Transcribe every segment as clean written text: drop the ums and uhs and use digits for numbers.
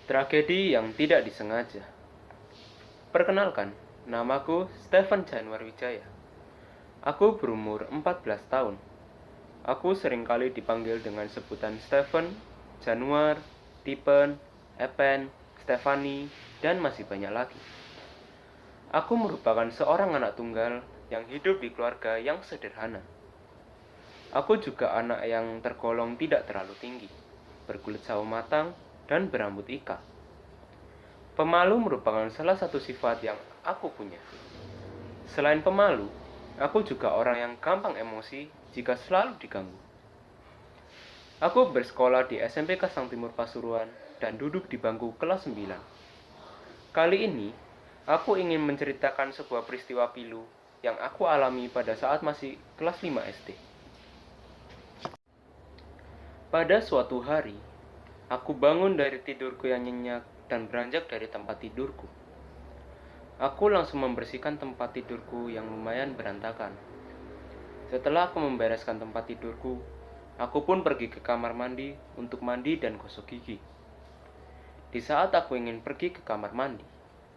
Tragedi yang tidak disengaja. Perkenalkan, namaku Stephen Januar Wijaya. Aku berumur 14 tahun. Aku seringkali dipanggil dengan sebutan Stephen, Januar, Tipen, Epen, Stefani, dan masih banyak lagi. Aku merupakan seorang anak tunggal yang hidup di keluarga yang sederhana. Aku juga anak yang tergolong tidak terlalu tinggi, berkulit sawo matang, dan berambut ika. Pemalu merupakan salah satu sifat yang aku punya. Selain pemalu, aku juga orang yang gampang emosi jika selalu diganggu. Aku bersekolah di SMP Kasang Timur Pasuruan dan duduk di bangku kelas 9. Kali ini, aku ingin menceritakan sebuah peristiwa pilu yang aku alami pada saat masih kelas 5 SD. Pada suatu hari, aku bangun dari tidurku yang nyenyak dan beranjak dari tempat tidurku. Aku langsung membersihkan tempat tidurku yang lumayan berantakan. Setelah aku membereskan tempat tidurku, aku pun pergi ke kamar mandi untuk mandi dan gosok gigi. Di saat aku ingin pergi ke kamar mandi,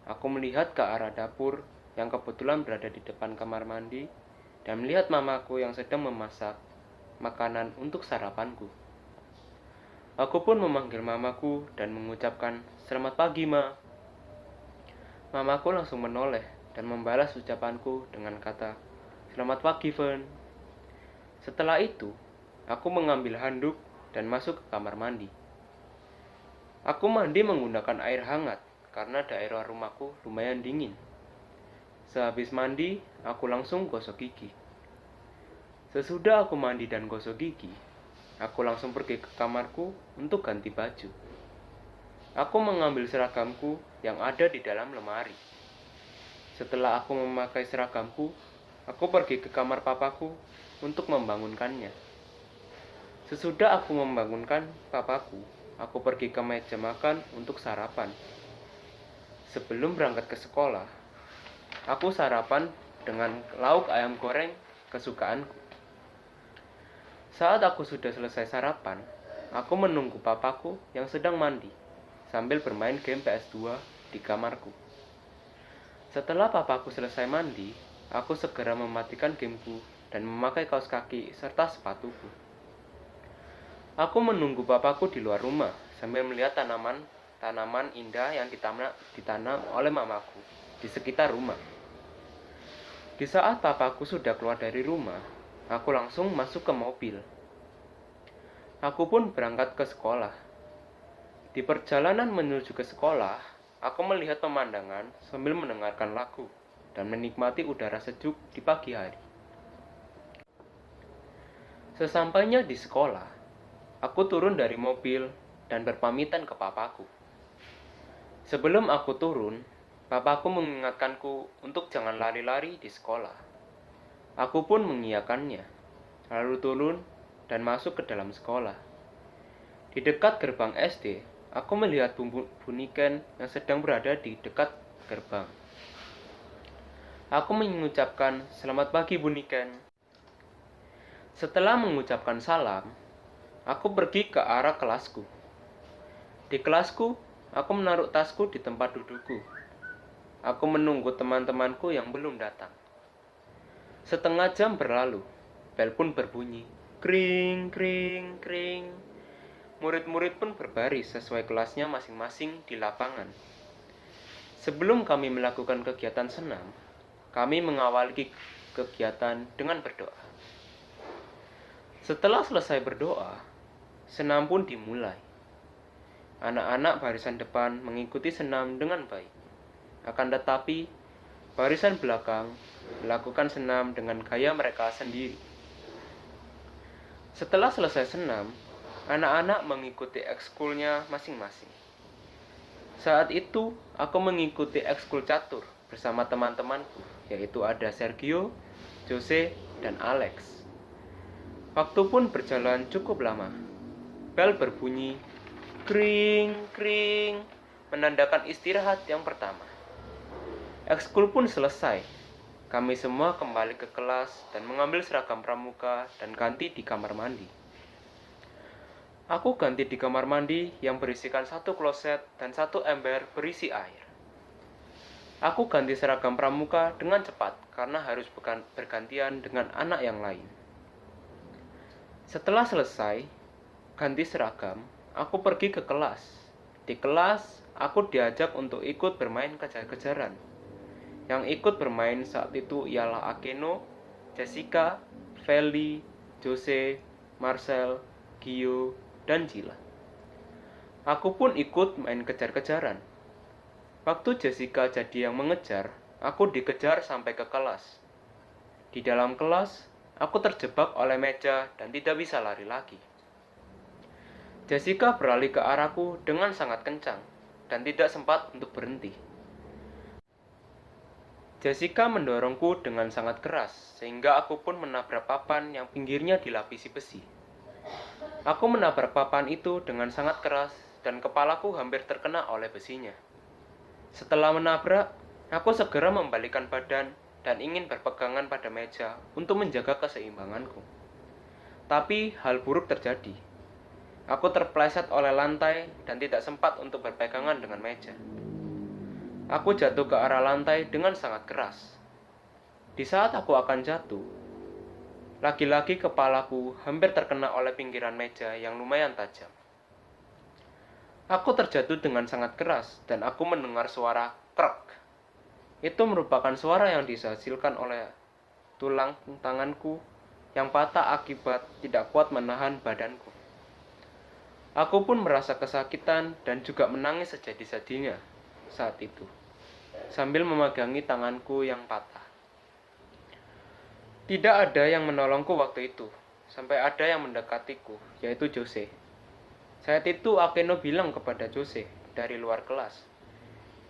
aku melihat ke arah dapur yang kebetulan berada di depan kamar mandi dan melihat mamaku yang sedang memasak makanan untuk sarapanku. Aku pun memanggil mamaku dan mengucapkan, "Selamat pagi, Ma." Mamaku langsung menoleh dan membalas ucapanku dengan kata, "Selamat pagi, Fen." Setelah itu, aku mengambil handuk dan masuk ke kamar mandi. Aku mandi menggunakan air hangat karena daerah rumahku lumayan dingin. Sehabis mandi, aku langsung gosok gigi. Sesudah aku mandi dan gosok gigi, aku langsung pergi ke kamarku untuk ganti baju. Aku mengambil seragamku yang ada di dalam lemari. Setelah aku memakai seragamku, aku pergi ke kamar papaku untuk membangunkannya. Sesudah aku membangunkan papaku, aku pergi ke meja makan untuk sarapan. Sebelum berangkat ke sekolah, aku sarapan dengan lauk ayam goreng kesukaanku. Saat aku sudah selesai sarapan, aku menunggu papaku yang sedang mandi sambil bermain game PS2 di kamarku. Setelah papaku selesai mandi, aku segera mematikan gameku dan memakai kaos kaki serta sepatuku. Aku menunggu papaku di luar rumah sambil melihat tanaman indah yang ditanam oleh mamaku di sekitar rumah. Di saat papaku sudah keluar dari rumah, aku langsung masuk ke mobil. Aku pun berangkat ke sekolah. Di perjalanan menuju ke sekolah, aku melihat pemandangan sambil mendengarkan lagu dan menikmati udara sejuk di pagi hari. Sesampainya di sekolah, aku turun dari mobil dan berpamitan ke papaku. Sebelum aku turun, papaku mengingatkanku untuk jangan lari-lari di sekolah. Aku pun mengiyakannya, lalu turun dan masuk ke dalam sekolah. Di dekat gerbang SD, aku melihat Buniken yang sedang berada di dekat gerbang. Aku mengucapkan, "Selamat pagi, Buniken." Setelah mengucapkan salam, aku pergi ke arah kelasku. Di kelasku, aku menaruh tasku di tempat dudukku. Aku menunggu teman-temanku yang belum datang. Setengah jam berlalu, bel pun berbunyi. Kring, kring, kring. Murid-murid pun berbaris sesuai kelasnya masing-masing di lapangan. Sebelum kami melakukan kegiatan senam, kami mengawali kegiatan dengan berdoa. Setelah selesai berdoa, senam pun dimulai. Anak-anak barisan depan mengikuti senam dengan baik. Akan tetapi, barisan belakang melakukan senam dengan gaya mereka sendiri. Setelah selesai senam, anak-anak mengikuti ekskulnya masing-masing. Saat itu, aku mengikuti ekskul catur bersama teman-temanku, yaitu ada Sergio, Jose, dan Alex. Waktu pun berjalan cukup lama. Bel berbunyi, kring, kring, menandakan istirahat yang pertama. Ekskul pun selesai. Kami semua kembali ke kelas dan mengambil seragam pramuka dan ganti di kamar mandi. Aku ganti di kamar mandi yang berisikan satu kloset dan satu ember berisi air. Aku ganti seragam pramuka dengan cepat karena harus bergantian dengan anak yang lain. Setelah selesai ganti seragam, aku pergi ke kelas. Di kelas, aku diajak untuk ikut bermain kejar-kejaran. Yang ikut bermain saat itu ialah Akeno, Jessica, Feli, Jose, Marcel, Gio, dan Cila. Aku pun ikut main kejar-kejaran. Waktu Jessica jadi yang mengejar, aku dikejar sampai ke kelas. Di dalam kelas, aku terjebak oleh meja dan tidak bisa lari lagi. Jessica beralih ke arahku dengan sangat kencang dan tidak sempat untuk berhenti. Jessica mendorongku dengan sangat keras, sehingga aku pun menabrak papan yang pinggirnya dilapisi besi. Aku menabrak papan itu dengan sangat keras dan kepalaku hampir terkena oleh besinya. Setelah menabrak, aku segera membalikkan badan dan ingin berpegangan pada meja untuk menjaga keseimbanganku. Tapi hal buruk terjadi. Aku terpleset oleh lantai dan tidak sempat untuk berpegangan dengan meja. Aku jatuh ke arah lantai dengan sangat keras. Di saat aku akan jatuh, lagi-lagi kepalaku hampir terkena oleh pinggiran meja yang lumayan tajam. Aku terjatuh dengan sangat keras dan aku mendengar suara krek. Itu merupakan suara yang dihasilkan oleh tulang tanganku yang patah akibat tidak kuat menahan badanku. Aku pun merasa kesakitan dan juga menangis sejadi-jadinya saat itu, sambil memegangi tanganku yang patah. Tidak ada yang menolongku waktu itu, sampai ada yang mendekatiku, yaitu Jose. Saat itu Akeno bilang kepada Jose dari luar kelas,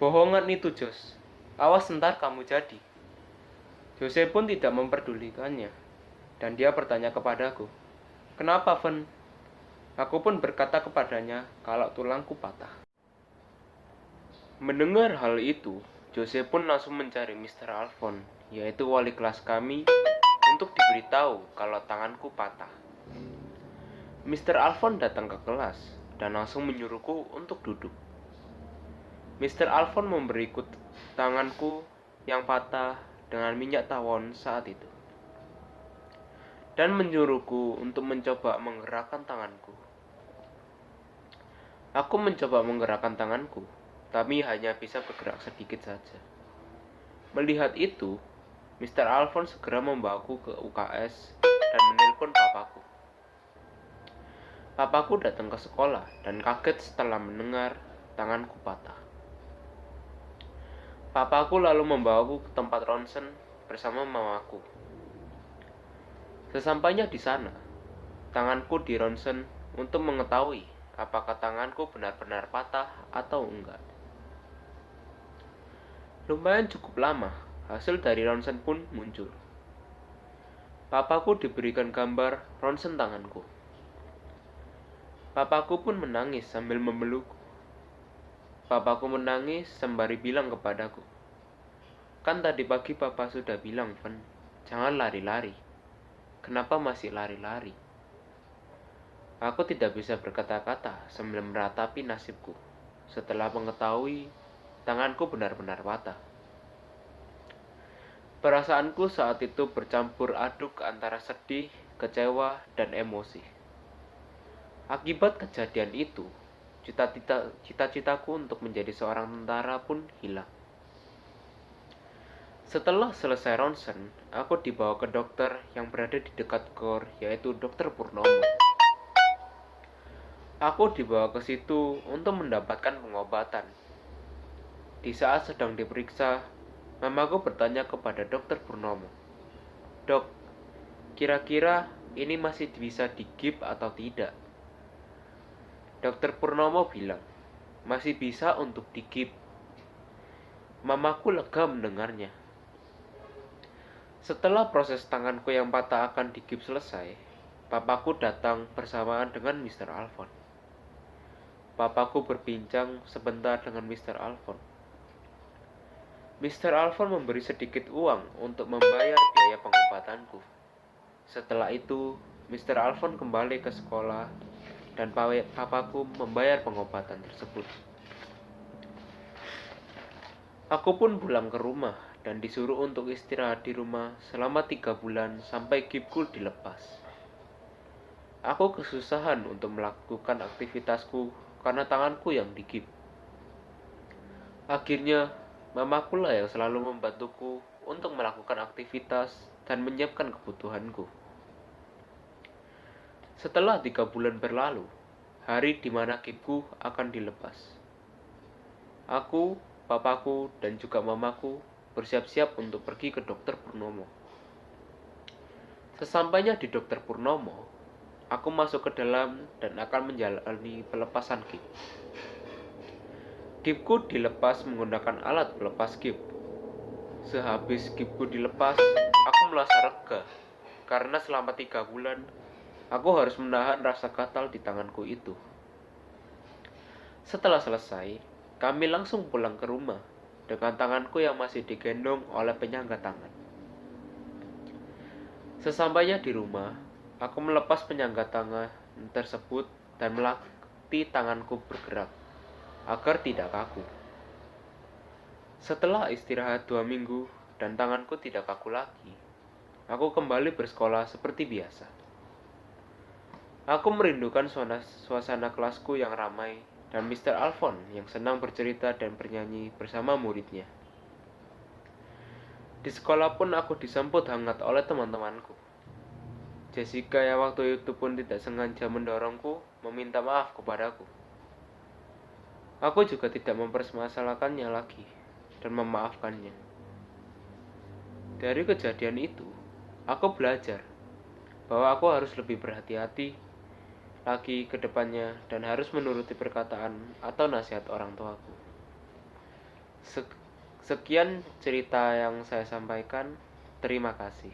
"Bohongan itu, Jos. Awas ntar kamu jadi." Jose pun tidak memperdulikannya, dan dia bertanya kepadaku, "Kenapa, Ven?" Aku pun berkata kepadanya kalau tulangku patah. Mendengar hal itu, Jose pun langsung mencari Mr. Alphonse, yaitu wali kelas kami, untuk diberitahu kalau tanganku patah. Mr. Alphonse datang ke kelas dan langsung menyuruhku untuk duduk. Mr. Alphonse memberiku tanganku yang patah dengan minyak tawon saat itu, dan menyuruhku untuk mencoba menggerakkan tanganku. Aku mencoba menggerakkan tanganku, tapi hanya bisa bergerak sedikit saja. Melihat itu, Mr. Alphonse segera membawaku ke UKS dan menelpon papaku. Papaku datang ke sekolah dan kaget setelah mendengar tanganku patah. Papaku lalu membawaku ke tempat ronsen bersama mamaku. Sesampainya di sana, tanganku di ronsen untuk mengetahui apakah tanganku benar-benar patah atau enggak. Lumayan cukup lama, hasil dari ronsen pun muncul. Papaku diberikan gambar ronsen tanganku. Papaku pun menangis sambil memelukku. Papaku menangis sembari bilang kepadaku, "Kan tadi pagi papa sudah bilang, Ven, jangan lari-lari. Kenapa masih lari-lari?" Aku tidak bisa berkata-kata sambil meratapi nasibku setelah mengetahui tanganku benar-benar patah. Perasaanku saat itu bercampur aduk antara sedih, kecewa, dan emosi. Akibat kejadian itu, cita-citaku untuk menjadi seorang tentara pun hilang. Setelah selesai ronsen, aku dibawa ke dokter yang berada di dekat GOR, yaitu Dr. Purnomo. Aku dibawa ke situ untuk mendapatkan pengobatan. Di saat sedang diperiksa, mamaku bertanya kepada Dr. Purnomo, "Dok, kira-kira ini masih bisa di-GIP atau tidak?" Dr. Purnomo bilang, "Masih bisa untuk di-GIP." Mamaku lega mendengarnya. Setelah proses tanganku yang patah akan di-GIP selesai, papaku datang bersamaan dengan Mr. Alphonse. Papaku berbincang sebentar dengan Mr. Alphonse. Mr. Alphonse memberi sedikit uang untuk membayar biaya pengobatanku. Setelah itu, Mr. Alphonse kembali ke sekolah dan papaku membayar pengobatan tersebut. Aku pun pulang ke rumah dan disuruh untuk istirahat di rumah selama 3 bulan sampai gipku dilepas. Aku kesusahan untuk melakukan aktivitasku karena tanganku yang digip. Akhirnya, mamaku lah yang selalu membantuku untuk melakukan aktivitas dan menyiapkan kebutuhanku. Setelah 3 bulan berlalu, hari di mana gipku akan dilepas. Aku, papaku, dan juga mamaku bersiap-siap untuk pergi ke dokter Purnomo. Sesampainya di dokter Purnomo, aku masuk ke dalam dan akan menjalani pelepasan gip. Gipku dilepas menggunakan alat pelepas gip. Sehabis gipku dilepas, aku merasa lega karena selama 3 bulan aku harus menahan rasa gatal di tanganku itu. Setelah selesai, kami langsung pulang ke rumah dengan tanganku yang masih digendong oleh penyangga tangan. Sesampainya di rumah, aku melepas penyangga tangan tersebut dan melatih tanganku bergerak agar tidak kaku. Setelah istirahat 2 minggu dan tanganku tidak kaku lagi, aku kembali bersekolah seperti biasa. Aku merindukan suasana kelasku yang ramai dan Mr. Alfon yang senang bercerita dan bernyanyi bersama muridnya. Di sekolah pun aku disambut hangat oleh teman-temanku. Jessica yang waktu itu pun tidak sengaja mendorongku meminta maaf kepadaku. Aku juga tidak mempermasalahkannya lagi dan memaafkannya. Dari kejadian itu, aku belajar bahwa aku harus lebih berhati-hati lagi ke depannya dan harus menuruti perkataan atau nasihat orang tuaku. Sekian cerita yang saya sampaikan. Terima kasih.